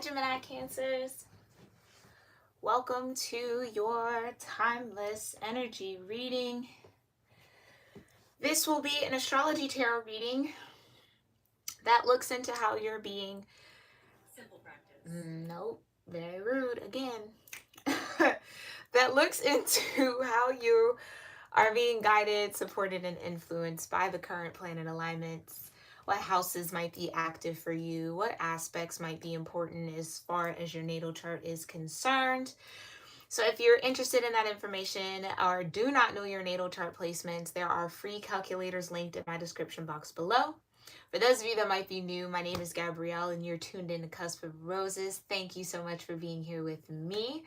Gemini Cancers. Welcome to your timeless energy reading. This will be an astrology tarot reading that looks into how you're being. Simple practice. Nope, very rude again. That looks into how you are being guided, supported, and influenced by the current planet alignments. What houses might be active for you, what aspects might be important as far as your natal chart is concerned. So if you're interested in that information or do not know your natal chart placements, there are free calculators linked in my description box below. For those of you that might be new, my name is Gabrielle and you're tuned in to Cusp of Roses. Thank you so much for being here with me.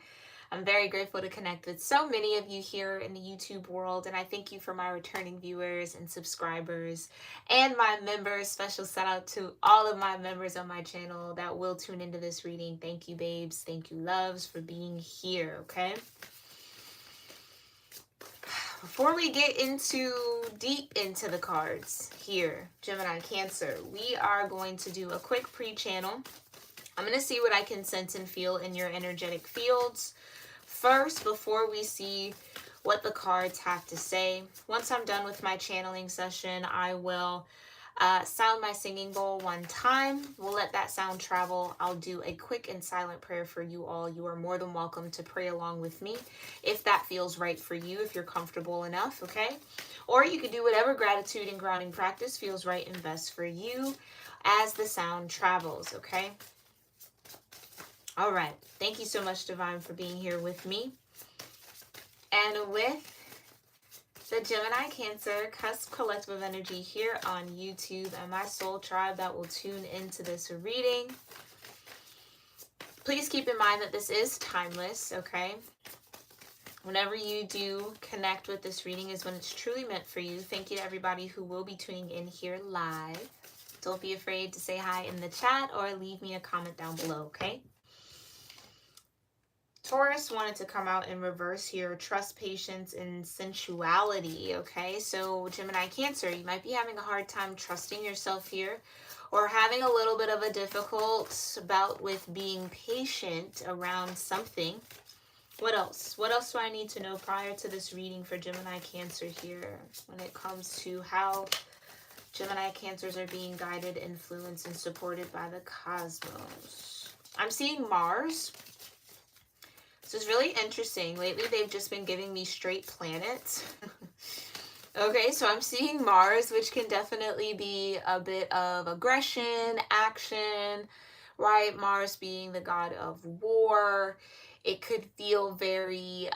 I'm very grateful to connect with so many of you here in the YouTube world, and I thank you for my returning viewers and subscribers and my members. Special shout out to all of my members on my channel that will tune into this reading. Thank you, babes. Thank you, loves, for being here, okay? Before we get deep into the cards here, Gemini Cancer, we are going to do a quick pre-channel. I'm going to see what I can sense and feel in your energetic fields first before we see what the cards have to say. Once I'm done with my channeling session, I will sound my singing bowl one time. We'll let that sound travel. I'll do a quick and silent prayer for you all. You are more than welcome to pray along with me if that feels right for you, if you're comfortable enough, okay? Or you could do whatever gratitude and grounding practice feels right and best for you as the sound travels, okay? All right. Thank you so much, Divine, for being here with me. And with the Gemini Cancer Cusp Collective of Energy here on YouTube and my soul tribe that will tune into this reading. Please keep in mind that this is timeless, okay? Whenever you do connect with this reading is when it's truly meant for you. Thank you to everybody who will be tuning in here live. Don't be afraid to say hi in the chat or leave me a comment down below, okay? Taurus wanted to come out in reverse here. Trust, patience, and sensuality, okay? So Gemini Cancer, you might be having a hard time trusting yourself here or having a little bit of a difficult bout with being patient around something. What else? What else do I need to know prior to this reading for Gemini Cancer here when it comes to how Gemini Cancers are being guided, influenced, and supported by the cosmos? I'm seeing Mars. This is really interesting. Lately, they've just been giving me straight planets. Okay, so I'm seeing Mars, which can definitely be a bit of aggression, action, right? Mars being the god of war. It could feel very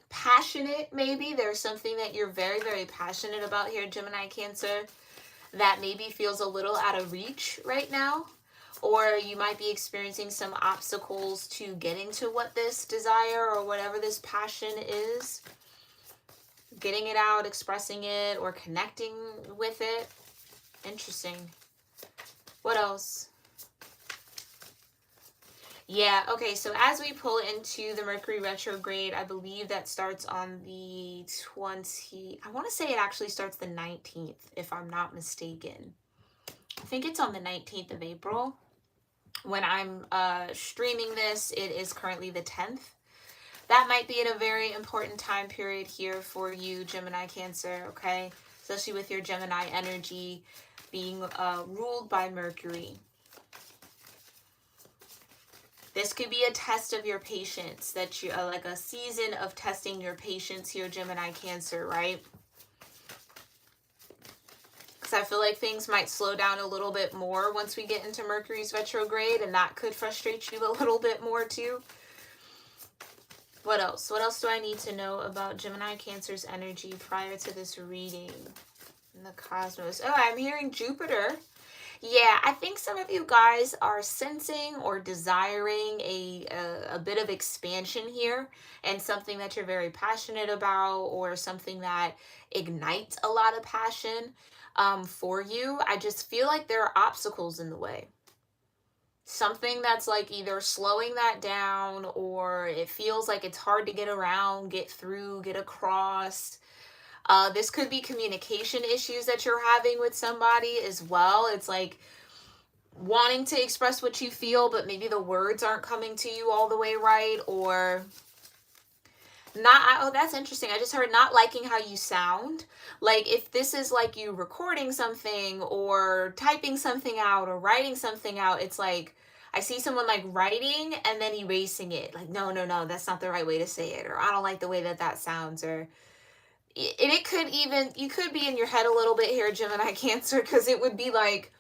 passionate, maybe. There's something that you're very, very passionate about here, Gemini Cancer, that maybe feels a little out of reach right now. Or you might be experiencing some obstacles to getting to what this desire or whatever this passion is. Getting it out, expressing it, or connecting with it. Interesting. What else? Yeah, okay, so as we pull into the Mercury retrograde, I believe that starts on the I want to say it actually starts the 19th, if I'm not mistaken. I think it's on the 19th of April. When I'm streaming this, it is currently the 10th. That might be in a very important time period here for you, Gemini Cancer, okay? Especially with your Gemini energy being ruled by Mercury. This could be a test of your patience, that you like a season of testing your patience here, Gemini Cancer, right? I feel like things might slow down a little bit more once we get into Mercury's retrograde, and that could frustrate you a little bit more too. What else? What else do I need to know about Gemini Cancer's energy prior to this reading in the cosmos? Oh, I'm hearing Jupiter. Yeah, I think some of you guys are sensing or desiring a bit of expansion here, and something that you're very passionate about, or something that ignites a lot of passion for you. I just feel like there are obstacles in the way. Something that's like either slowing that down, or it feels like it's hard to get around, get through, get across. This could be communication issues that you're having with somebody as well. It's like wanting to express what you feel, but maybe the words aren't coming to you all the way right, or not. Oh, that's interesting. I just heard not liking how you sound. Like if this is like you recording something or typing something out or writing something out, it's like I see someone like writing and then erasing it. Like, no, no, no, that's not the right way to say it. Or I don't like the way that that sounds. Or it could even, you could be in your head a little bit here, Gemini Cancer, because it would be like,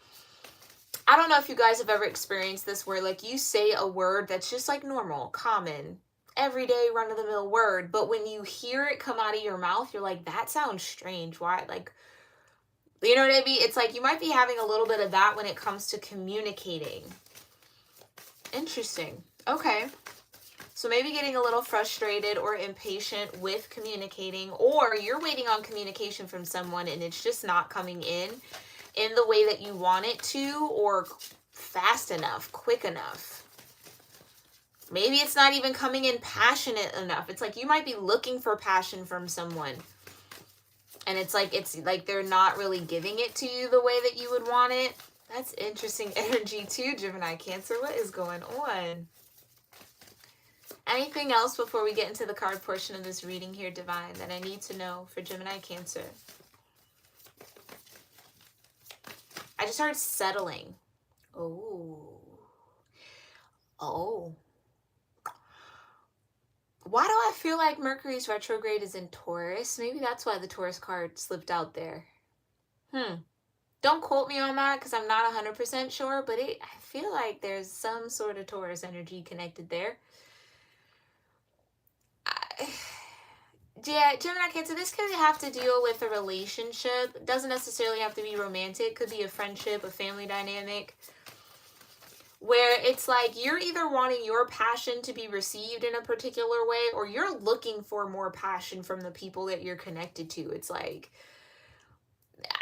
I don't know if you guys have ever experienced this where like you say a word that's just like normal, common, everyday run-of-the-mill word, but when you hear it come out of your mouth, you're like, that sounds strange. Why? Like, you know what I mean? It's like you might be having a little bit of that when it comes to communicating. Interesting. Okay. So maybe getting a little frustrated or impatient with communicating, or you're waiting on communication from someone and it's just not coming in the way that you want it to, or fast enough, quick enough. Maybe it's not even coming in passionate enough. It's like you might be looking for passion from someone, and it's like they're not really giving it to you the way that you would want it. That's interesting energy too, Gemini Cancer. What is going on? Anything else before we get into the card portion of this reading here, Divine, that I need to know for Gemini Cancer? I just heard settling. Oh. Oh. Why do I feel like Mercury's retrograde is in Taurus? Maybe that's why the Taurus card slipped out there. Don't quote me on that because I'm not 100% sure, but I feel like there's some sort of Taurus energy connected there. Yeah, Gemini Cancer, this could have to deal with a relationship. It doesn't necessarily have to be romantic. It could be a friendship, a family dynamic, where it's like you're either wanting your passion to be received in a particular way, or you're looking for more passion from the people that you're connected to. It's like,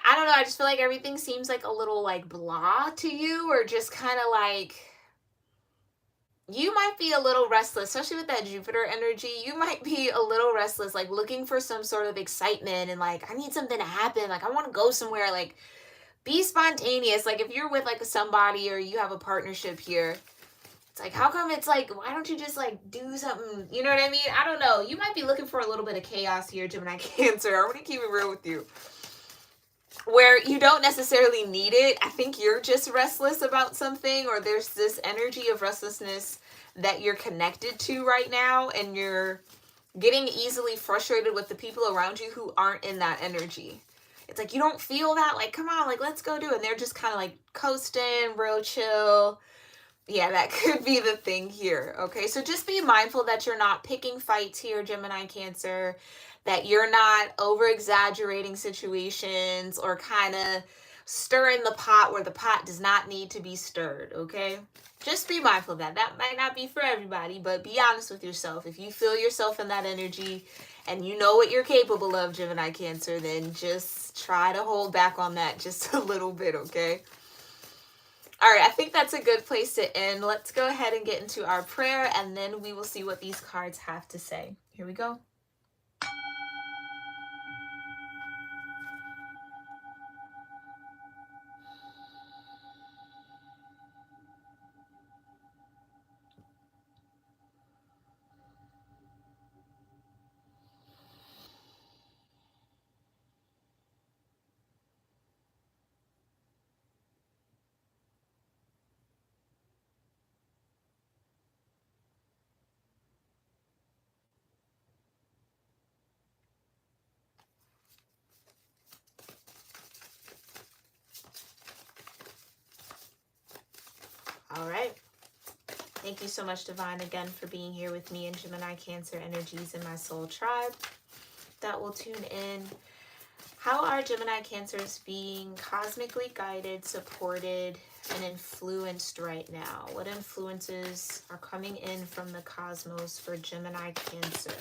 I don't know, I just feel like everything seems like a little like blah to you, or just kind of like, you might be a little restless, especially with that Jupiter energy. You might be a little restless, like looking for some sort of excitement and like, I need something to happen. Like, I want to go somewhere. Like, be spontaneous. Like, if you're with like somebody or you have a partnership here, it's like, how come it's like, why don't you just like do something? You know what I mean? I don't know. You might be looking for a little bit of chaos here, Gemini Cancer. I'm going to keep it real with you, where you don't necessarily need it. I think you're just restless about something, or there's this energy of restlessness that you're connected to right now, and you're getting easily frustrated with the people around you who aren't in that energy. It's like you don't feel that, like, come on, like, let's go do it. And they're just kind of like coasting, real chill. Yeah, that could be the thing here. Okay, so just be mindful that you're not picking fights here, Gemini Cancer, that you're not over exaggerating situations or kind of stirring the pot where the pot does not need to be stirred. Okay, just be mindful of that. That might not be for everybody, but be honest with yourself. If you feel yourself in that energy and you know what you're capable of, Gemini Cancer, then just try to hold back on that just a little bit. Okay. All right, I think that's a good place to end. Let's go ahead and get into our prayer, and then we will see what these cards have to say. Here we go. All right. Thank you so much, Divine, again, for being here with me and Gemini Cancer energies in my soul tribe that will tune in. How are Gemini Cancers being cosmically guided, supported, and influenced right now? What influences are coming in from the cosmos for Gemini Cancer?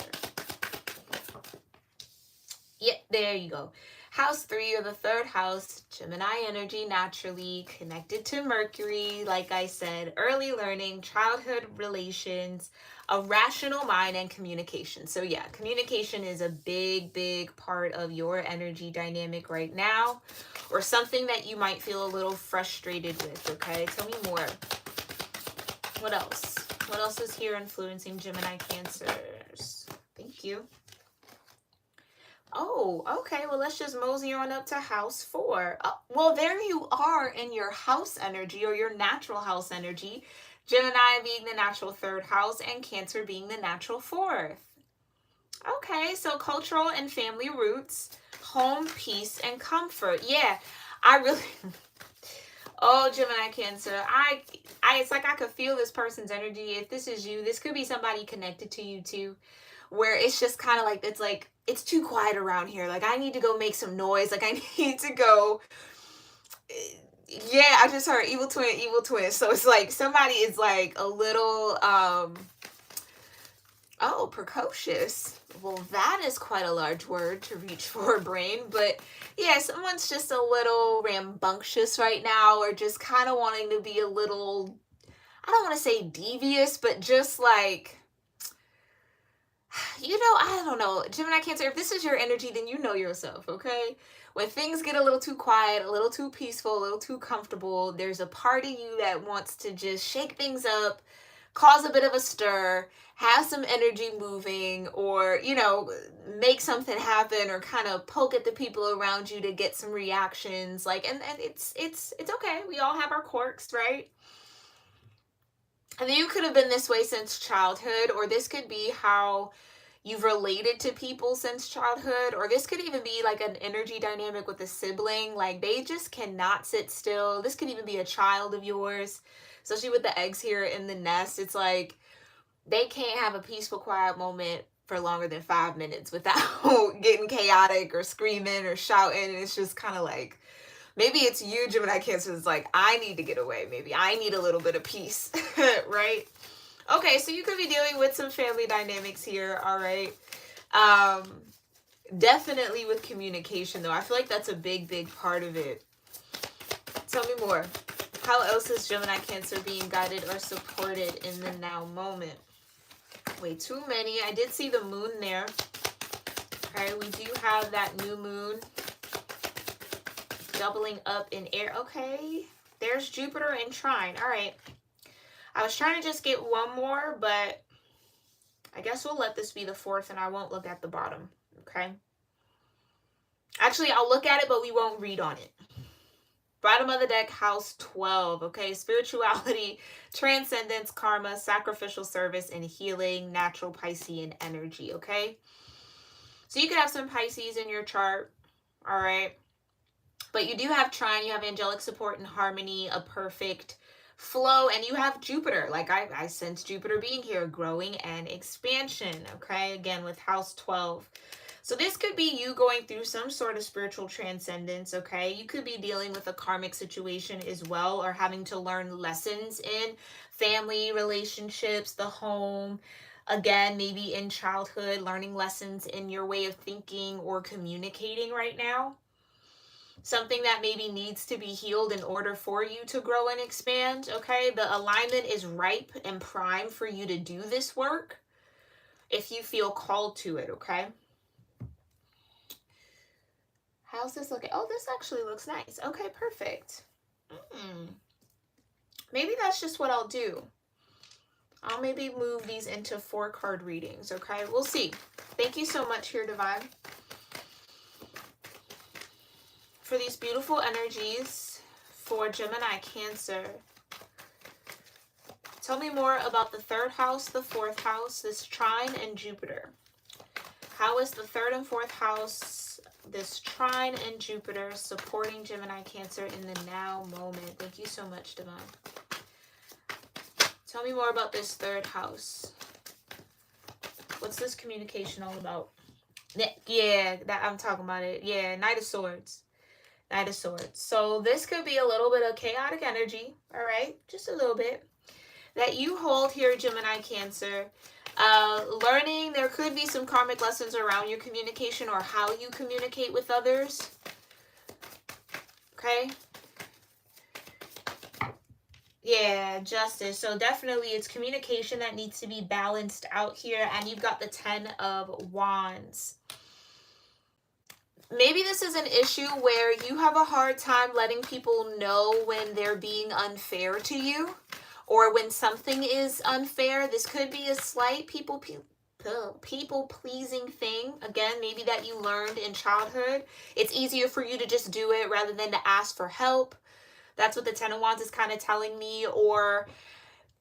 Yeah, there you go. House 3, or the third house, Gemini energy naturally connected to Mercury, like I said, early learning, childhood relations, a rational mind, and communication. So yeah, communication is a big part of your energy dynamic right now, or something that you might feel a little frustrated with, okay? Tell me more. What else? What else is here influencing Gemini Cancers? Thank you. Oh, okay. Well, let's just mosey on up to house 4. Well, there you are in your house energy, or your natural house energy. Gemini being the natural 3rd house and Cancer being the natural 4th. Okay, so cultural and family roots, home, peace, and comfort. Yeah, I really... Oh, Gemini Cancer, it's like I could feel this person's energy. If this is you, this could be somebody connected to you too, where it's just kind of like, it's too quiet around here. Like, I need to go make some noise. Like, I need to go. Yeah, I just heard evil twin. So it's like somebody is like a little, oh, precocious. Well, that is quite a large word to reach for a brain. But yeah, someone's just a little rambunctious right now, or just kind of wanting to be a little, I don't want to say devious, but just like, I don't know. Gemini Cancer, if this is your energy, then you know yourself, okay? When things get a little too quiet, a little too peaceful, a little too comfortable, there's a part of you that wants to just shake things up, cause a bit of a stir, have some energy moving, or, make something happen, or kind of poke at the people around you to get some reactions. Like, and it's okay. We all have our quirks, right? And you could have been this way since childhood, or this could be how you've related to people since childhood, or this could even be like an energy dynamic with a sibling. Like, they just cannot sit still. This could even be a child of yours, especially with the eggs here in the nest. It's like they can't have a peaceful, quiet moment for longer than 5 minutes without getting chaotic or screaming or shouting. And it's just kind of like, maybe it's you, Gemini Cancer, is like, I need to get away. Maybe I need a little bit of peace, right? Okay, so you could be dealing with some family dynamics here, all right? Definitely with communication, though. I feel like that's a big part of it. Tell me more. How else is Gemini Cancer being guided or supported in the now moment? Way too many. I did see the moon there. Okay, we do have that new moon doubling up in air. Okay, there's Jupiter in trine. All right. I was trying to just get one more, but I guess we'll let this be the 4th, and I won't look at the bottom, okay? Actually, I'll look at it, but we won't read on it. Bottom of the deck, house 12, okay? Spirituality, transcendence, karma, sacrificial service, and healing, natural Piscean energy, okay? So you could have some Pisces in your chart, all right? But you do have trine, you have angelic support and harmony, a perfect flow, and you have Jupiter. Like, I sense Jupiter being here, growing and expansion, okay? Again, with house 12. So this could be you going through some sort of spiritual transcendence, okay? You could be dealing with a karmic situation as well, or having to learn lessons in family relationships, the home. Again, maybe in childhood, learning lessons in your way of thinking or communicating right now. Something that maybe needs to be healed in order for you to grow and expand, okay? The alignment is ripe and prime for you to do this work if you feel called to it, okay? How's this looking? Oh, this actually looks nice. Okay, perfect. Maybe that's just what I'll do. I'll maybe move these into 4-card readings, okay? We'll see. Thank you so much here, Divine, for these beautiful energies for Gemini Cancer. Tell me more about the 3rd house, the 4th house, this trine, and Jupiter. How is the 3rd and 4th house, this trine and Jupiter, supporting Gemini Cancer in the now moment? Thank you so much, Divine. Tell me more about this 3rd house. What's this communication all about? Yeah, that I'm talking about it. Yeah, Knight of Swords. Knight of Swords. So this could be a little bit of chaotic energy, all right? Just a little bit. That you hold here, Gemini Cancer. Learning, there could be some karmic lessons around your communication or how you communicate with others. Okay. Yeah, justice. So definitely it's communication that needs to be balanced out here. And you've got the 10 of Wands. Maybe this is an issue where you have a hard time letting people know when they're being unfair to you or when something is unfair. This could be a slight people pleasing thing. Again, maybe that you learned in childhood. It's easier for you to just do it rather than to ask for help. That's what the 10 of Wands is kind of telling me. Or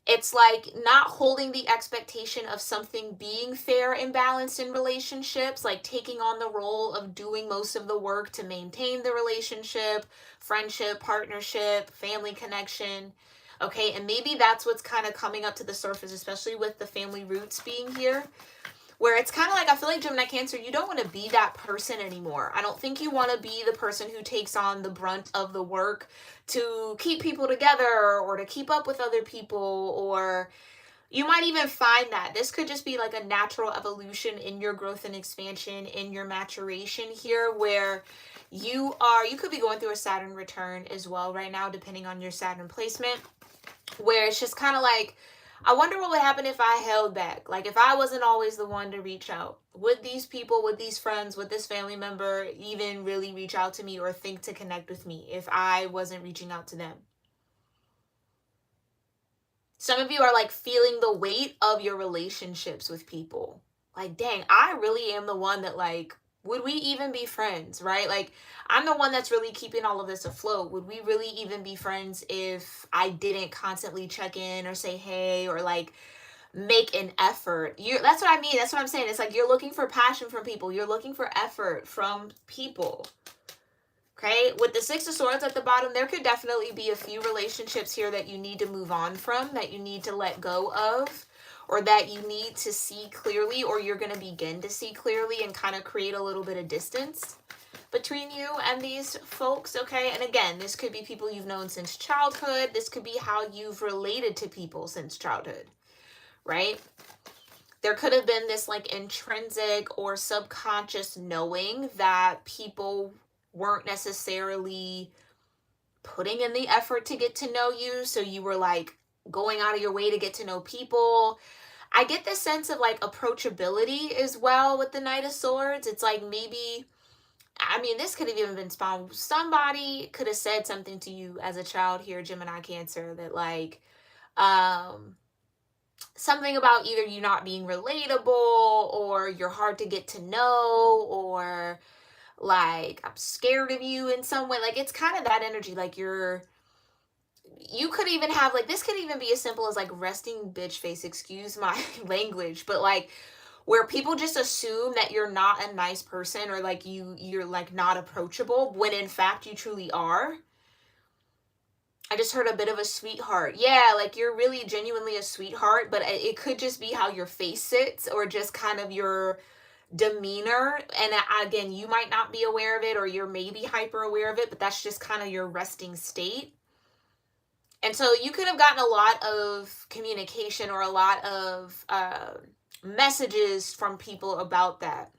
it's like not holding the expectation of something being fair and balanced in relationships, like taking on the role of doing most of the work to maintain the relationship, friendship, partnership, family connection. Okay, and maybe that's what's kind of coming up to the surface, especially with the family roots being here, where it's kind of like, I feel like Gemini Cancer, you don't want to be that person anymore. I don't think you want to be the person who takes on the brunt of the work to keep people together or to keep up with other people, or you might even find that this could just be like a natural evolution in your growth and expansion, in your maturation here, where you could be going through a Saturn return as well right now, depending on your Saturn placement, where it's just kind of like, I wonder what would happen if I held back. Like if I wasn't always the one to reach out. Would these people, would these friends, would this family member even really reach out to me or think to connect with me if I wasn't reaching out to them? Some of you are like feeling the weight of your relationships with people. Like, dang, I really am the one that like, would we even be friends, right? Like, I'm the one that's really keeping all of this afloat. Would we really even be friends if I didn't constantly check in or say hey or like make an effort? That's what I mean. That's what I'm saying. It's like you're looking for passion from people. You're looking for effort from people. Okay, with the Six of Swords at the bottom, there could definitely be a few relationships here that you need to move on from, that you need to let go of, or that you need to see clearly, or you're going to begin to see clearly and kind of create a little bit of distance between you and these folks, okay? And again, this could be people you've known since childhood. This could be how you've related to people since childhood, right? There could have been this like intrinsic or subconscious knowing that people weren't necessarily putting in the effort to get to know you. So you were like going out of your way to get to know people. I get this sense of like approachability as well with the Knight of Swords. It's like maybe, I mean, this could have even been spawned. Somebody could have said something to you as a child here, Gemini Cancer, that like, something about either you not being relatable or you're hard to get to know or like I'm scared of you in some way. Like it's kind of that energy. Like you could even have like, this could even be as simple as like resting bitch face, excuse my language, but like where people just assume that you're not a nice person or like you're like not approachable when in fact you truly are. I just heard a bit of a sweetheart. Yeah, like you're really genuinely a sweetheart, but it could just be how your face sits or just kind of your demeanor. And again, you might not be aware of it or you're maybe hyper aware of it, but that's just kind of your resting state. And so you could have gotten a lot of communication or a lot of messages from people about that.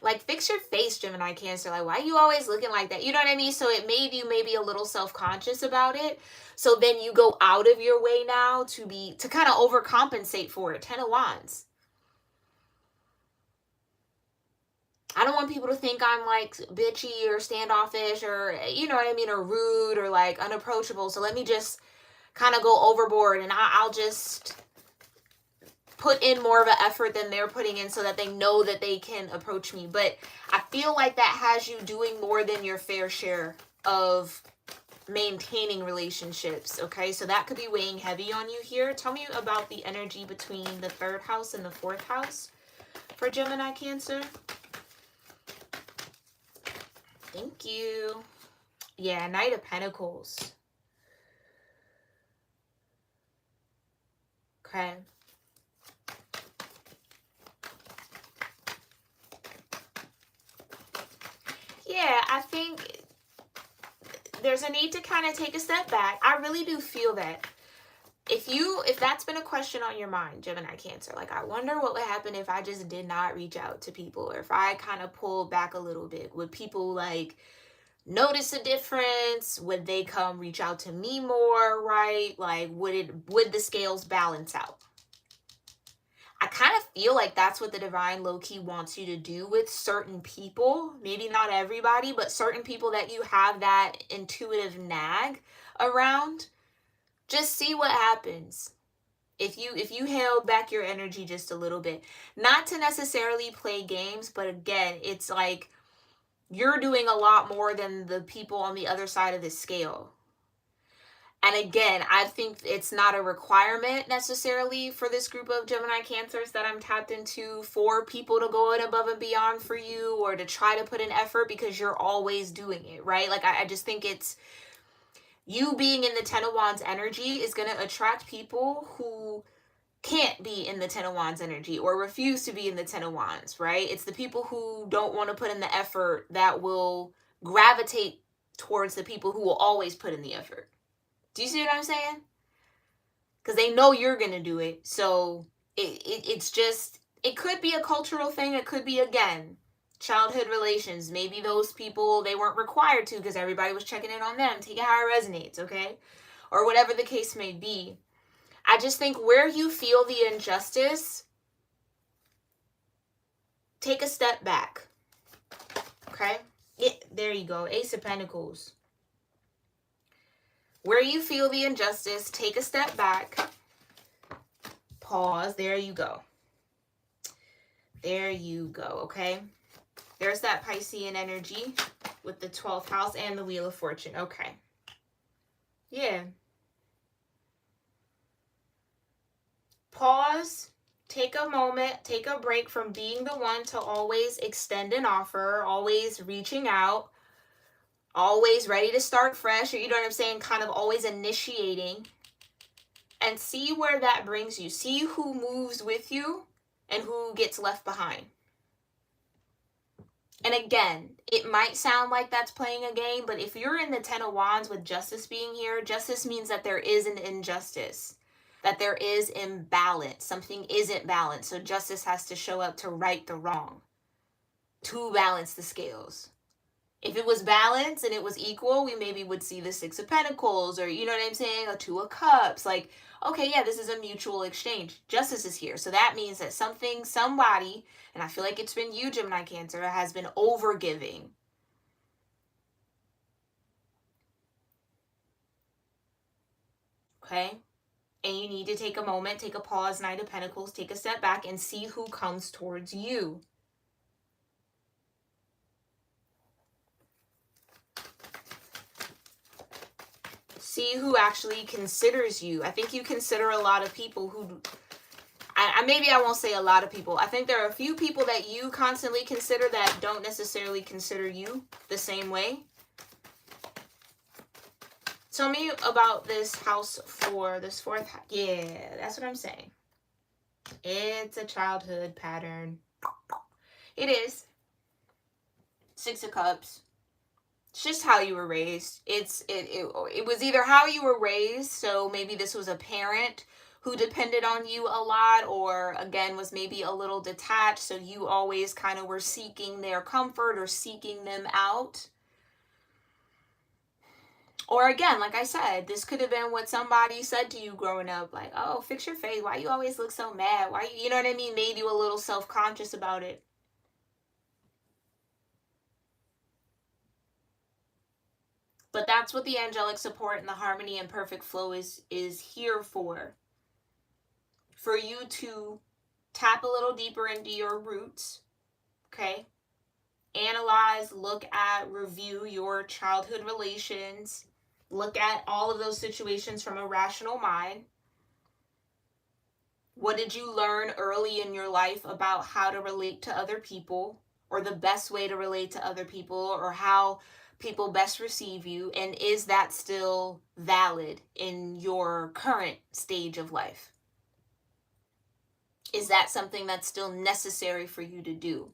Like, fix your face, Gemini Cancer. Like, why are you always looking like that? You know what I mean? So it made you maybe a little self-conscious about it. So then you go out of your way now to kind of overcompensate for it. 10 of Wands. I don't want people to think I'm like bitchy or standoffish or, you know what I mean, or rude or like unapproachable. So let me just kind of go overboard and I'll just put in more of an effort than they're putting in so that they know that they can approach me. But I feel like that has you doing more than your fair share of maintaining relationships. Okay, so that could be weighing heavy on you here. Tell me about the energy between the 3rd house and the 4th house for Gemini Cancer. Thank you. Yeah, Knight of Pentacles. Okay. Yeah, I think there's a need to kind of take a step back. I really do feel that. If that's been a question on your mind, Gemini Cancer, like I wonder what would happen if I just did not reach out to people or if I kind of pulled back a little bit. Would people like notice a difference? Would they come reach out to me more, right? Like, would the scales balance out? I kind of feel like that's what the divine low-key wants you to do with certain people. Maybe not everybody, but certain people that you have that intuitive nag around. Just see what happens. If you held back your energy just a little bit, not to necessarily play games, but again, it's like you're doing a lot more than the people on the other side of the scale. And again, I think it's not a requirement necessarily for this group of Gemini Cancers that I'm tapped into for people to go above and beyond for you or to try to put an effort, because you're always doing it, right? Like, I just think it's you being in the Ten of Wands energy is going to attract people who can't be in the Ten of Wands energy or refuse to be in the Ten of Wands, right? It's the people who don't want to put in the effort that will gravitate towards the people who will always put in the effort. Do you see what I'm saying? Because they know you're going to do it. So it's just, it could be a cultural thing. It could be, again, childhood relations. Maybe those people, they weren't required to because everybody was checking in on them. Take it how it resonates, okay? Or whatever the case may be. I just think where you feel the injustice, take a step back. Okay? Yeah, there you go. Ace of Pentacles. Where you feel the injustice, take a step back. Pause. There you go. There you go, okay? There's that Piscean energy with the 12th house and the Wheel of Fortune. Okay. Yeah. Pause. Take a moment. Take a break from being the one to always extend an offer, always reaching out, always ready to start fresh, or you know what I'm saying, kind of always initiating, and see where that brings you. See who moves with you and who gets left behind. And again, it might sound like that's playing a game, but if you're in the Ten of Wands with justice being here, justice means that there is an injustice, that there is imbalance. Something isn't balanced. So justice has to show up to right the wrong, to balance the scales. If it was balanced and it was equal, we maybe would see the Six of Pentacles, or you know what I'm saying, a Two of Cups. Like, okay, yeah, this is a mutual exchange. Justice is here. So that means that somebody, and I feel like it's been you, Gemini Cancer, has been overgiving. Okay? And you need to take a moment, take a pause, Knight of Pentacles, take a step back and see who comes towards you. See who actually considers you. I think you consider a lot of people who, maybe I won't say a lot of people. I think there are a few people that you constantly consider that don't necessarily consider you the same way. Tell me about this house for this fourth. Yeah, that's what I'm saying. It's a childhood pattern. It is. Six of Cups. It's just how you were raised. It was either how you were raised, so maybe this was a parent who depended on you a lot, or again was maybe a little detached, so you always kind of were seeking their comfort or seeking them out. Or again, like I said, this could have been what somebody said to you growing up, like, oh, fix your face, why you always look so mad, why you know what I mean, made you a little self-conscious about it. But that's what the angelic support and the harmony and perfect flow is here for. For you to tap a little deeper into your roots, okay? Analyze, look at, review your childhood relations. Look at all of those situations from a rational mind. What did you learn early in your life about how to relate to other people, or the best way to relate to other people, or how people best receive you, and is that still valid in your current stage of life? Is that something that's still necessary for you to do?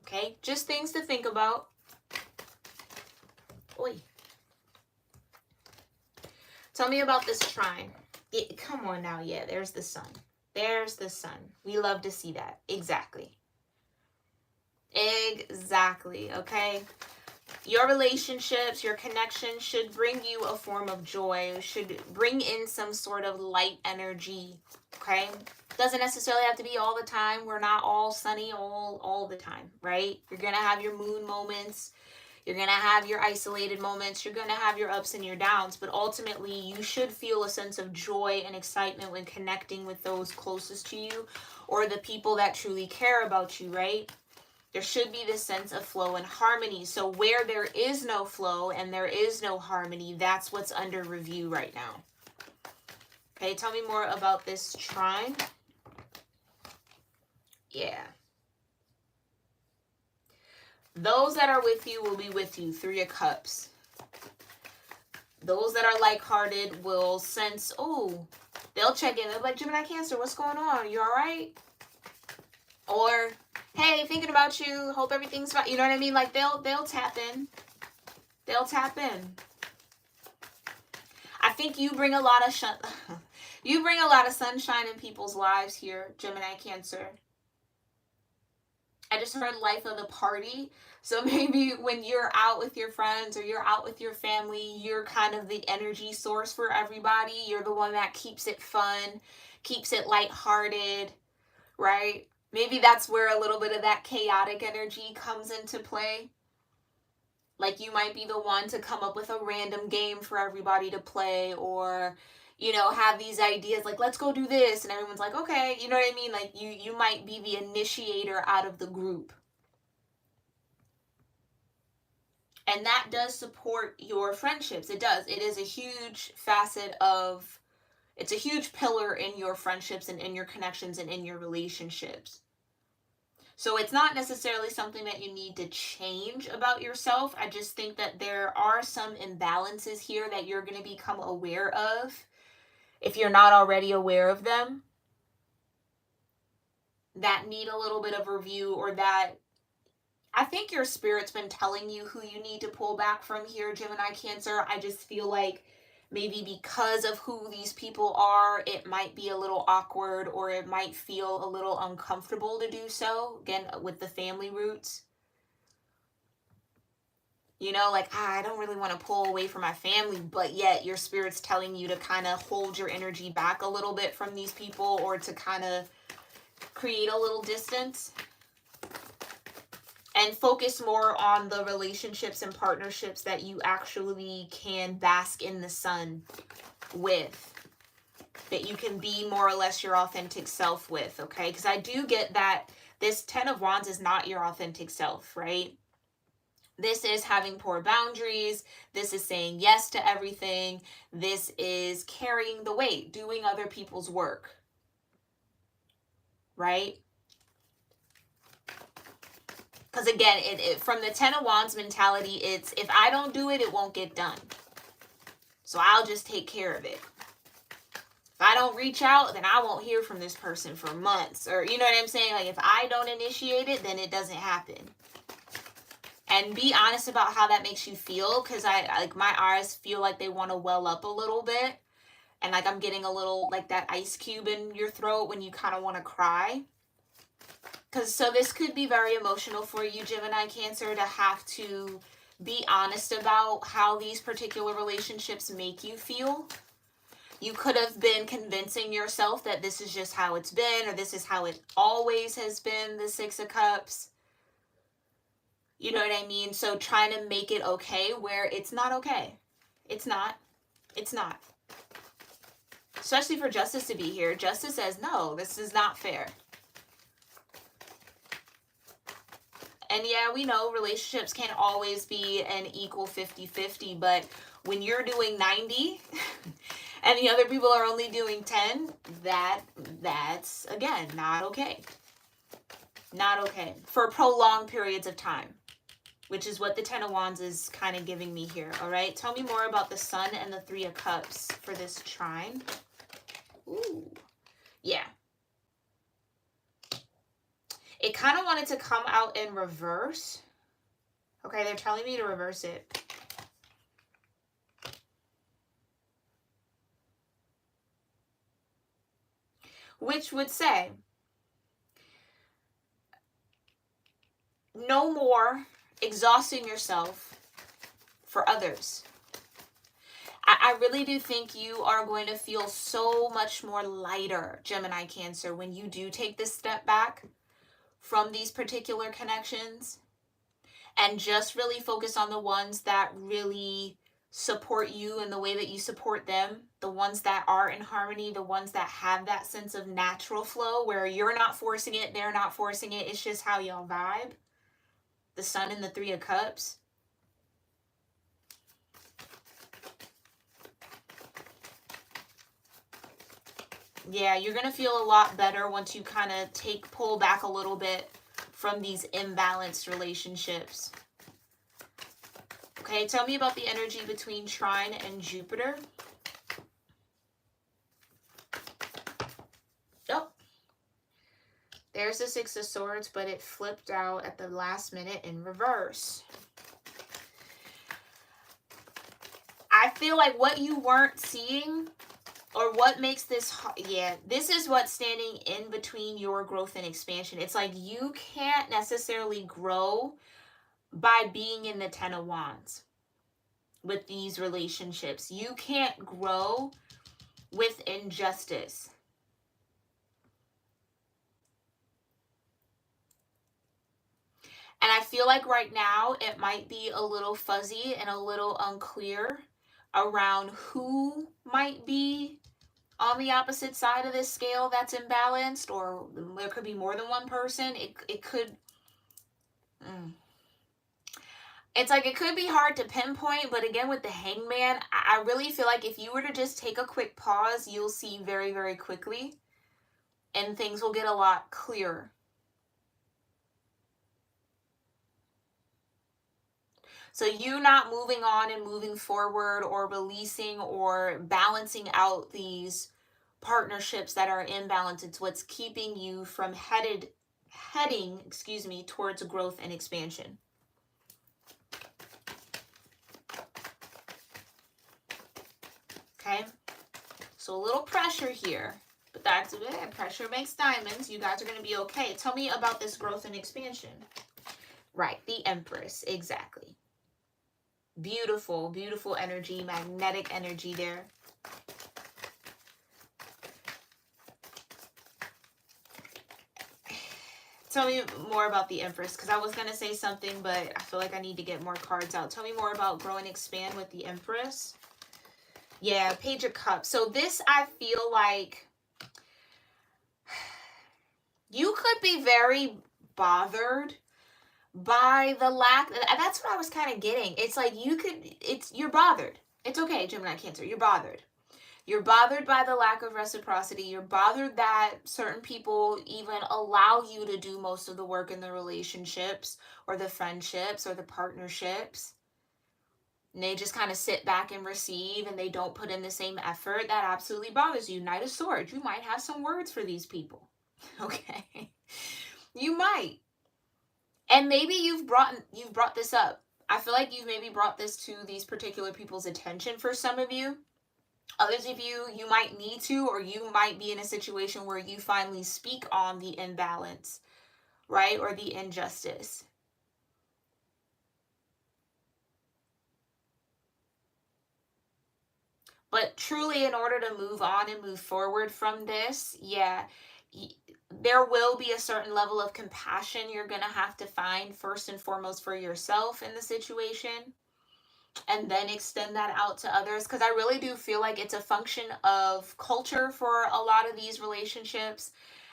Okay, just things to think about. Oi. Tell me about this trine. Come on now, yeah, there's the sun. There's the sun. We love to see that. Exactly. Exactly, okay? Your relationships, your connection should bring you a form of joy, should bring in some sort of light energy, okay? Doesn't necessarily have to be all the time. We're not all sunny all the time, right? You're going to have your moon moments. You're going to have your isolated moments. You're going to have your ups and your downs, but ultimately you should feel a sense of joy and excitement when connecting with those closest to you or the people that truly care about you, right? There should be this sense of flow and harmony. So where there is no flow and there is no harmony, that's what's under review right now. Okay, tell me more about this trine. Yeah. Those that are with you will be with you. 3 of Cups. Those that are like-hearted will sense, oh, they'll check in. They're like, Gemini Cancer, what's going on? You all right? Or, hey, thinking about you. Hope everything's fine. You know what I mean? Like, they'll tap in. They'll tap in. I think you bring a lot of sunshine in people's lives here, Gemini Cancer. I just heard life of the party. So maybe when you're out with your friends or you're out with your family, you're kind of the energy source for everybody. You're the one that keeps it fun, keeps it lighthearted, right? Maybe that's where a little bit of that chaotic energy comes into play. Like you might be the one to come up with a random game for everybody to play, or, you know, have these ideas like, let's go do this. And everyone's like, okay, you know what I mean? Like you might be the initiator out of the group. And that does support your friendships. It does. It is a huge facet of, it's a huge pillar in your friendships and in your connections and in your relationships. So it's not necessarily something that you need to change about yourself. I just think that there are some imbalances here that you're going to become aware of if you're not already aware of them, that need a little bit of review, or that I think your spirit's been telling you who you need to pull back from here, Gemini Cancer. I just feel like maybe because of who these people are, it might be a little awkward, or it might feel a little uncomfortable to do so, again, with the family roots. You know, like, I don't really want to pull away from my family, but yet your spirit's telling you to kind of hold your energy back a little bit from these people, or to kind of create a little distance and focus more on the relationships and partnerships that you actually can bask in the sun with, that you can be more or less your authentic self with, okay? Because I do get that this 10 of Wands is not your authentic self, right? This is having poor boundaries. This is saying yes to everything. This is carrying the weight, doing other people's work, right? Because again, from the 10 of Wands mentality, it's if I don't do it, it won't get done. So I'll just take care of it. If I don't reach out, then I won't hear from this person for months. Or, you know what I'm saying? Like, if I don't initiate it, then it doesn't happen. And be honest about how that makes you feel, because my eyes feel like they want to well up a little bit. And like I'm getting a little, like that ice cube in your throat when you kind of want to cry. So this could be very emotional for you, Gemini Cancer, to have to be honest about how these particular relationships make you feel. You could have been convincing yourself that this is just how it's been, or this is how it always has been, the 6 of Cups. You know what I mean? So trying to make it okay where it's not okay. It's not. It's not. Especially for Justice to be here. Justice says, no, this is not fair. And yeah, we know relationships can't always be an equal 50-50, but when you're doing 90 and the other people are only doing 10, that's, again, not okay. Not okay. For prolonged periods of time, which is what the 10 of Wands is kind of giving me here, all right? Tell me more about the Sun and the 3 of Cups for this trine. Ooh, yeah. It kind of wanted to come out in reverse. Okay, they're telling me to reverse it. Which would say, no more exhausting yourself for others. I really do think you are going to feel so much more lighter, Gemini Cancer, when you do take this step back from these particular connections and just really focus on the ones that really support you in the way that you support them, the ones that are in harmony, the ones that have that sense of natural flow where you're not forcing it, they're not forcing it, it's just how y'all vibe. The Sun and the Three of Cups. Yeah, you're going to feel a lot better once you kind of pull back a little bit from these imbalanced relationships. Okay, tell me about the energy between Trine and Jupiter. Oh, there's the Six of Swords, but it flipped out at the last minute in reverse. I feel like what you weren't seeing, or what makes this, yeah, this is what's standing in between your growth and expansion. It's like you can't necessarily grow by being in the Ten of Wands with these relationships. You can't grow with injustice. And I feel like right now it might be a little fuzzy and a little unclear around who might be on the opposite side of this scale that's imbalanced, or there could be more than one person. It could, it's like it could be hard to pinpoint, but again, with the Hangman, I really feel like if you were to just take a quick pause, you'll see very, very quickly, and things will get a lot clearer. So you not moving on and moving forward or releasing or balancing out these partnerships that are imbalanced, it's what's keeping you from heading towards growth and expansion. Okay, so a little pressure here, but that's it. Pressure makes diamonds. You guys are going to be okay. Tell me about this growth and expansion. Right, the Empress, exactly. Beautiful, beautiful energy, magnetic energy there. Tell me more about the Empress, because I was going to say something, but I feel like I need to get more cards out. Tell me more about grow and expand with the Empress. Yeah, Page of Cups. So this, I feel like you could be very bothered by the lack. That's what I was kind of getting. It's like you're bothered. It's okay, Gemini Cancer. You're bothered. You're bothered by the lack of reciprocity. You're bothered that certain people even allow you to do most of the work in the relationships or the friendships or the partnerships. And they just kind of sit back and receive, and they don't put in the same effort. That absolutely bothers you. Knight of Swords. You might have some words for these people. Okay. You might. And maybe you've brought this up. I feel like you've maybe brought this to these particular people's attention for some of you. Others of you, you might need to, or you might be in a situation where you finally speak on the imbalance, right? Or the injustice. But truly, in order to move on and move forward from this, yeah, there will be a certain level of compassion you're going to have to find first and foremost for yourself in the situation, and then extend that out to others, because I really do feel like it's a function of culture for a lot of these relationships,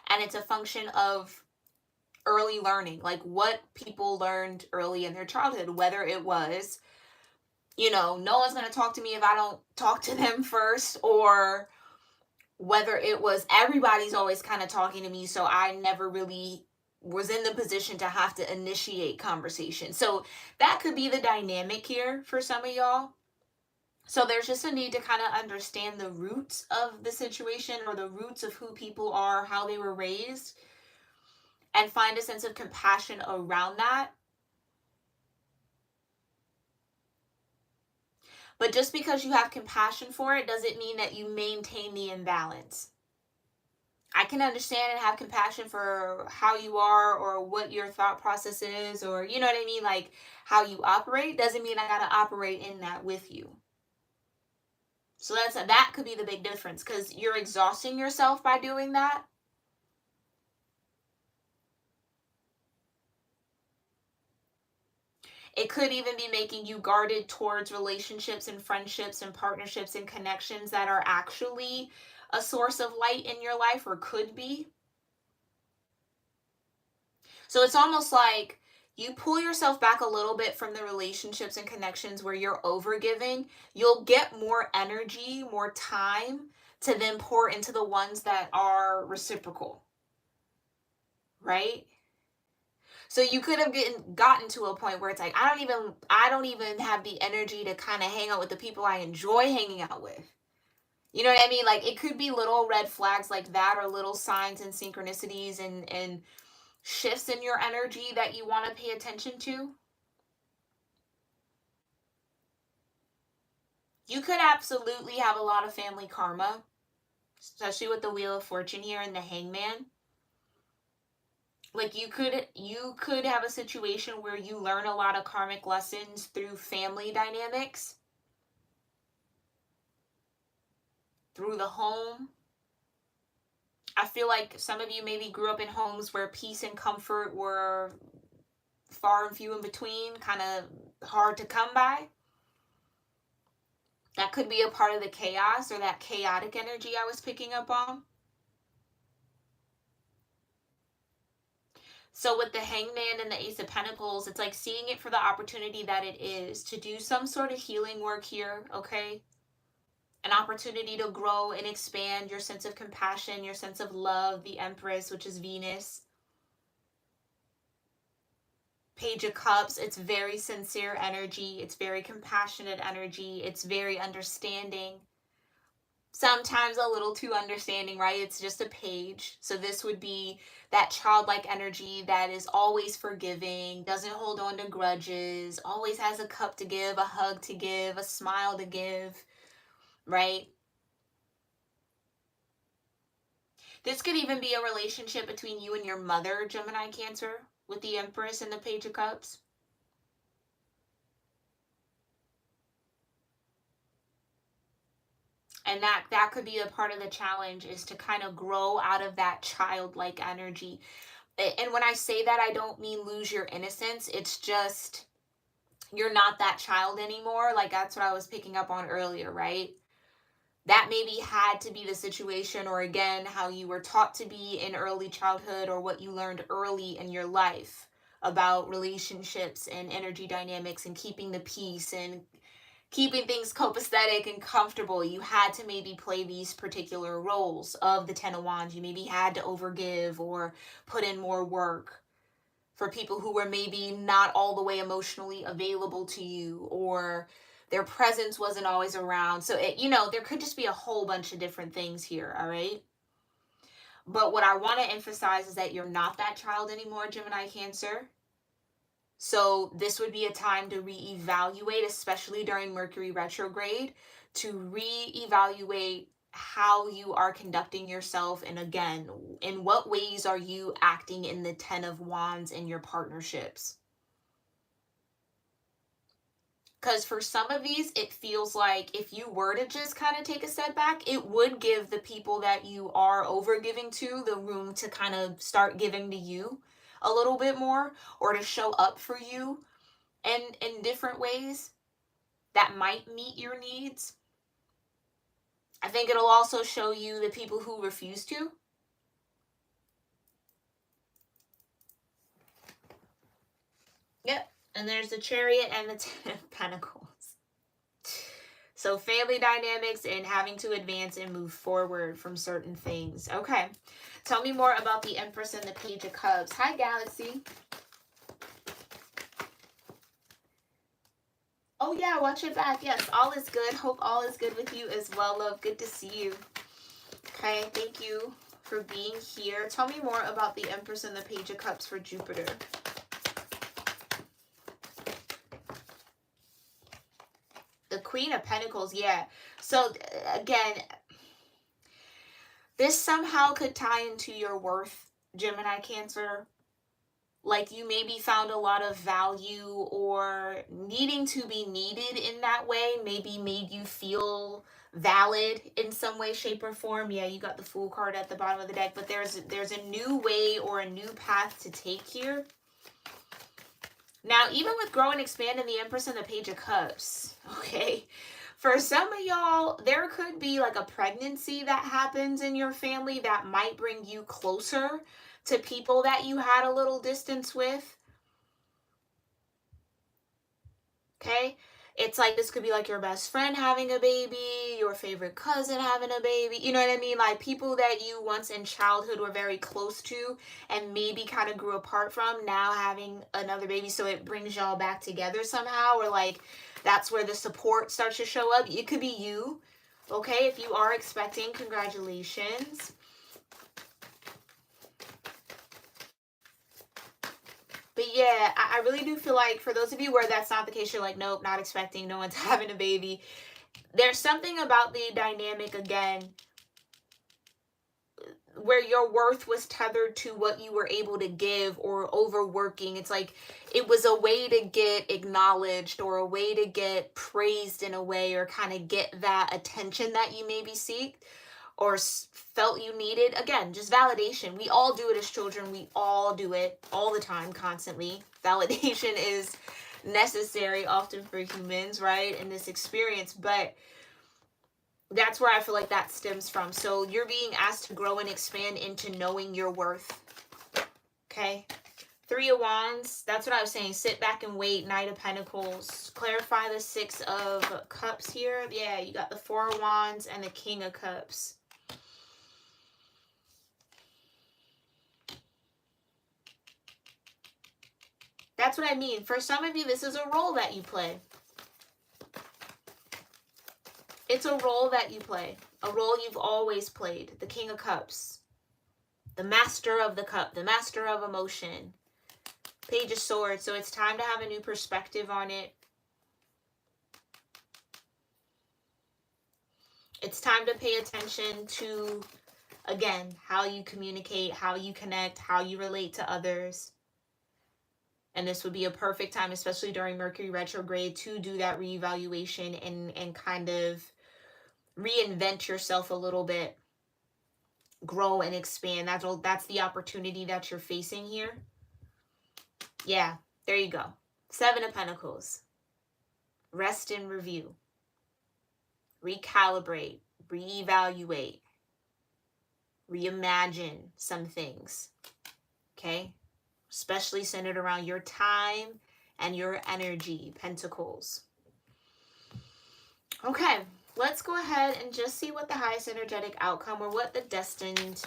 and it's a function of early learning, like what people learned early in their childhood, whether it was, no one's going to talk to me if I don't talk to them first, or whether it was everybody's always kind of talking to me, so I never really was in the position to have to initiate conversation. So that could be the dynamic here for some of y'all. So there's just a need to kind of understand the roots of the situation, or the roots of who people are, how they were raised, and find a sense of compassion around that. But just because you have compassion for it doesn't mean that you maintain the imbalance. I can understand and have compassion for how you are or what your thought process is, or you know what I mean, like how you operate doesn't mean I got to operate in that with you. So that could be the big difference, cuz you're exhausting yourself by doing that. It could even be making you guarded towards relationships and friendships and partnerships and connections that are actually a source of light in your life, or could be. So it's almost like you pull yourself back a little bit from the relationships and connections where you're overgiving. You'll get more energy, more time to then pour into the ones that are reciprocal, right? So you could have gotten to a point where it's like, I don't even have the energy to kind of hang out with the people I enjoy hanging out with. You know what I mean? Like it could be little red flags like that, or little signs and synchronicities and shifts in your energy that you want to pay attention to. You could absolutely have a lot of family karma, especially with the Wheel of Fortune here and the Hangman. Like you could have a situation where you learn a lot of karmic lessons through family dynamics, through the home. I feel like some of you maybe grew up in homes where peace and comfort were far and few in between, kind of hard to come by. That could be a part of the chaos or that chaotic energy I was picking up on. So with the Hangman and the Ace of Pentacles, it's like seeing it for the opportunity that it is to do some sort of healing work here, okay? An opportunity to grow and expand your sense of compassion, your sense of love, the Empress, which is Venus. Page of Cups, it's very sincere energy. It's very compassionate energy. It's very understanding. Sometimes a little too understanding, right? It's just a page. So this would be that childlike energy that is always forgiving, doesn't hold on to grudges, always has a cup to give, a hug to give, a smile to give, right? This could even be a relationship between you and your mother, Gemini Cancer, with the Empress and the Page of Cups. And that could be a part of the challenge, is to kind of grow out of that childlike energy. And when I say that, I don't mean lose your innocence. It's just you're not that child anymore. Like that's what I was picking up on earlier, right? That maybe had to be the situation, or again, how you were taught to be in early childhood, or what you learned early in your life about relationships and energy dynamics and keeping the peace and keeping things copacetic and comfortable. You had to maybe play these particular roles of the Ten of Wands. You maybe had to overgive or put in more work for people who were maybe not all the way emotionally available to you, or their presence wasn't always around. So there could just be a whole bunch of different things here, all right? But what I want to emphasize is that you're not that child anymore, Gemini Cancer. So this would be a time to reevaluate, especially during Mercury retrograde, to reevaluate how you are conducting yourself, and again, in what ways are you acting in the Ten of Wands in your partnerships. Because for some of these, it feels like if you were to just kind of take a step back, it would give the people that you are over giving to the room to kind of start giving to you a little bit more, or to show up for you in different ways that might meet your needs. I think it'll also show you the people who refuse to. Yep. And there's the Chariot and the Ten of Pentacles. So family dynamics and having to advance and move forward from certain things. Okay. Tell me more about the Empress and the Page of Cups. Hi, Galaxy. Oh, yeah, watch it back. Yes, all is good. Hope all is good with you as well, love. Good to see you. Okay, thank you for being here. Tell me more about the Empress and the Page of Cups for Jupiter. The Queen of Pentacles, yeah. So, again, This somehow could tie into your worth, Gemini Cancer. Like you maybe found a lot of value, or needing to be needed in that way maybe made you feel valid in some way, shape, or form. Yeah, you got the Fool card at the bottom of the deck, but there's a new way or a new path to take here. Now, even with Grow and Expand and the Empress and the Page of Cups, okay, for some of y'all, there could be like a pregnancy that happens in your family that might bring you closer to people that you had a little distance with. Okay? It's like this could be like your best friend having a baby, your favorite cousin having a baby. You know what I mean? Like people that you once in childhood were very close to and maybe kind of grew apart from, now having another baby. So it brings y'all back together somehow, or like that's where the support starts to show up. It could be you. Okay? If you are expecting, congratulations. But yeah, I really do feel like for those of you where that's not the case, you're like, nope, not expecting, no one's having a baby. There's something about the dynamic, again, where your worth was tethered to what you were able to give, or overworking. It's like it was a way to get acknowledged, or a way to get praised in a way, or kind of get that attention that you maybe seek or felt you needed. Again, just validation. We all do it as children. We all do it all the time, constantly. Validation is necessary often for humans, right, in this experience. But that's where I feel like that stems from. So you're being asked to grow and expand into knowing your worth. Okay? 3 of Wands. That's what I was saying. Sit back and wait. Knight of Pentacles. Clarify the 6 of Cups here. Yeah, you got the 4 of Wands and the King of Cups. That's what I mean. For some of you, this is a role that you play. It's a role that you play. A role you've always played. The King of Cups. The Master of the Cup. The Master of Emotion. Page of Swords. So it's time to have a new perspective on it. It's time to pay attention to, again, how you communicate, how you connect, how you relate to others. And this would be a perfect time, especially during Mercury retrograde, to do that reevaluation and kind of reinvent yourself a little bit. Grow and expand. That's the opportunity that you're facing here. Yeah, there you go. 7 of Pentacles. Rest and review. Recalibrate. Reevaluate. Reimagine some things. Okay? Especially centered around your time and your energy, Pentacles. Okay, let's go ahead and just see what the highest energetic outcome, or what the destined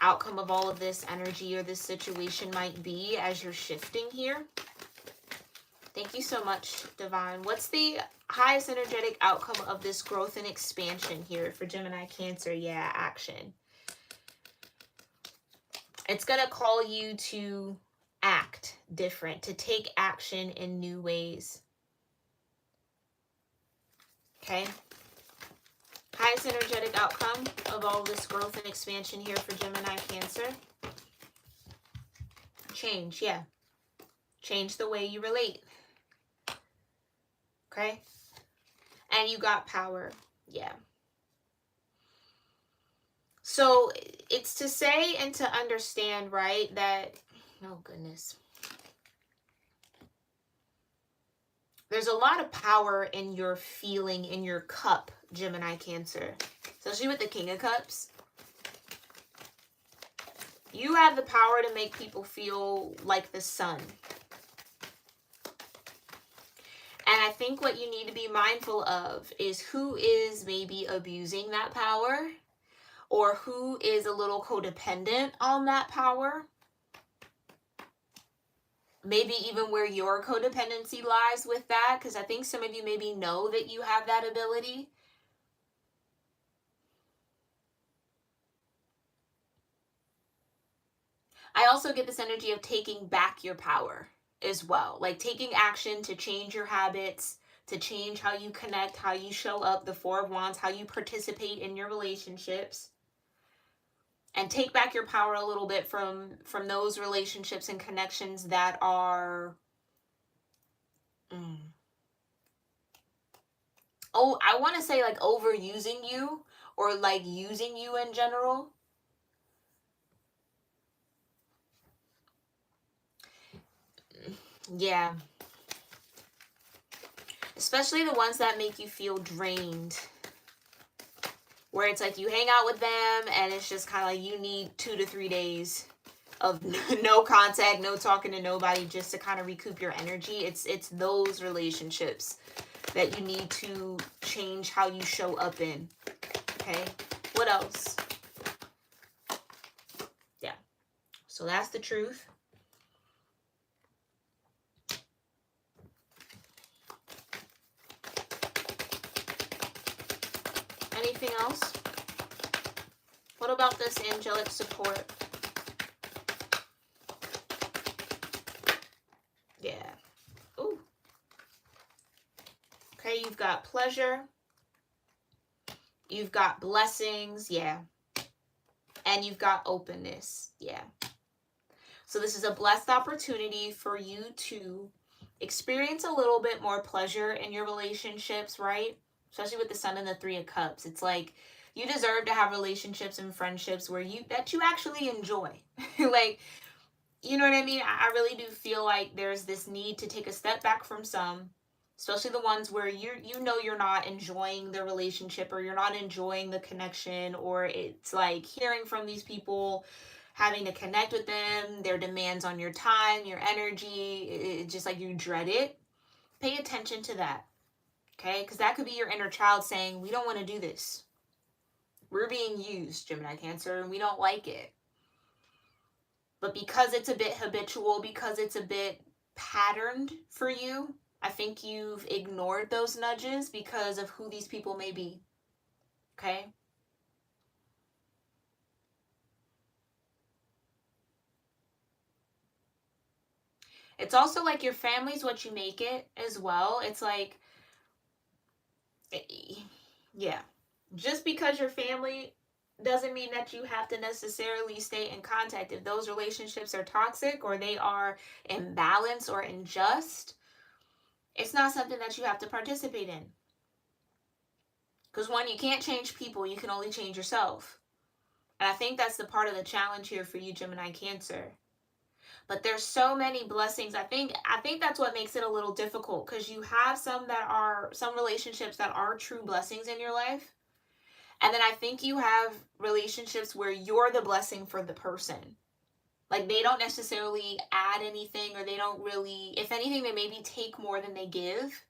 outcome of all of this energy or this situation might be as you're shifting here. Thank you so much, Divine. What's the highest energetic outcome of this growth and expansion here for Gemini Cancer? Yeah, action. It's going to call you to act different, to take action in new ways. Okay? Highest energetic outcome of all this growth and expansion here for Gemini Cancer. Change, yeah. Change the way you relate. Okay? And you got power. Yeah. So it's to say and to understand, right, that, oh goodness, there's a lot of power in your feeling, in your cup, Gemini Cancer. Especially with the King of Cups. You have the power to make people feel like the sun. And I think what you need to be mindful of is who is maybe abusing that power, or who is a little codependent on that power. Maybe even where your codependency lies with that, because I think some of you maybe know that you have that ability. I also get this energy of taking back your power as well. Like taking action to change your habits, to change how you connect, how you show up, the 4 of Wands, how you participate in your relationships. and take back your power a little bit from those relationships and connections that are oh, I want to say like overusing you, or like using you in general. Yeah. Especially the ones that make you feel drained. Where it's like you hang out with them and it's just kind of like you need 2 to 3 days of no contact, no talking to nobody, just to kind of recoup your energy. It's those relationships that you need to change how you show up in. Okay? What else? Yeah. So that's the truth. Anything else? What about this angelic support? Yeah. Ooh. Okay, you've got pleasure. You've got blessings. Yeah. And you've got openness. Yeah. So this is a blessed opportunity for you to experience a little bit more pleasure in your relationships, right? Especially with the Sun and the Three of Cups. It's like you deserve to have relationships and friendships where you actually enjoy. Like, you know what I mean? I really do feel like there's this need to take a step back from some, especially the ones where you're not enjoying the relationship, or you're not enjoying the connection, or it's like hearing from these people, having to connect with them, their demands on your time, your energy, it's just like you dread it. Pay attention to that, okay? Because that could be your inner child saying, we don't want to do this. We're being used, Gemini Cancer, and we don't like it. But because it's a bit habitual, because it's a bit patterned for you, I think you've ignored those nudges because of who these people may be. Okay? It's also like your family's what you make it as well. It's like, yeah. Just because your family doesn't mean that you have to necessarily stay in contact. If those relationships are toxic, or they are imbalanced or unjust, it's not something that you have to participate in. Because one, you can't change people, you can only change yourself. And I think that's the part of the challenge here for you, Gemini Cancer. But there's so many blessings. I think that's what makes it a little difficult, because you have some relationships that are true blessings in your life. And then I think you have relationships where you're the blessing for the person. Like, they don't necessarily add anything, or they don't really, if anything, they maybe take more than they give.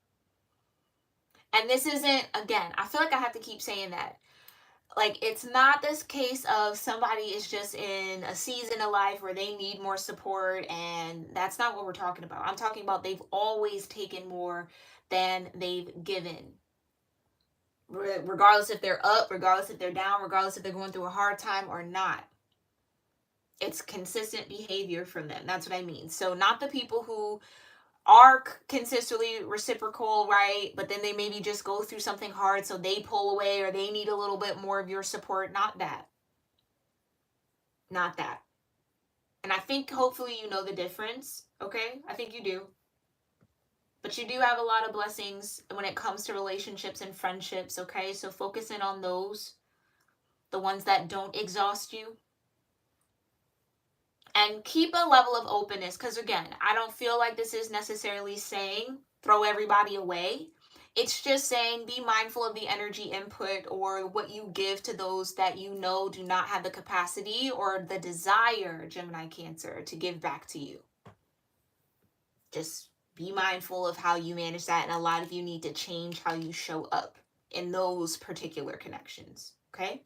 And this isn't, again, I feel like I have to keep saying that. Like, it's not this case of somebody is just in a season of life where they need more support, and that's not what we're talking about. I'm talking about they've always taken more than they've given. Regardless if they're up, regardless if they're down, regardless if they're going through a hard time or not. It's consistent behavior from them. That's what I mean. So not the people who are consistently reciprocal, right? But then they maybe just go through something hard, so they pull away, or they need a little bit more of your support. Not that. Not that. And I think hopefully you know the difference, okay? I think you do. But you do have a lot of blessings when it comes to relationships and friendships, okay? So focus in on those, the ones that don't exhaust you. And keep a level of openness, because again, I don't feel like this is necessarily saying throw everybody away. It's just saying be mindful of the energy input, or what you give to those that you know do not have the capacity or the desire, Gemini Cancer, to give back to you. Just be mindful of how you manage that, and a lot of you need to change how you show up in those particular connections, okay?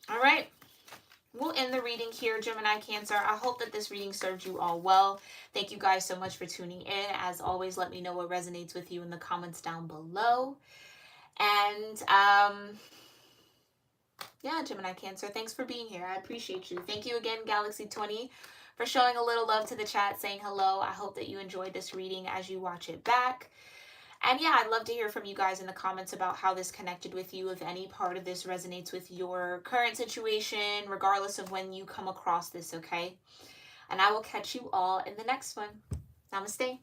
All right. We'll end the reading here, Gemini Cancer. I hope that this reading served you all well. Thank you guys so much for tuning in. As always, let me know what resonates with you in the comments down below. And yeah, Gemini Cancer, thanks for being here. I appreciate you. Thank you again, Galaxy 20, for showing a little love to the chat, saying hello. I hope that you enjoyed this reading as you watch it back. And yeah, I'd love to hear from you guys in the comments about how this connected with you, if any part of this resonates with your current situation, regardless of when you come across this, okay? And I will catch you all in the next one. Namaste.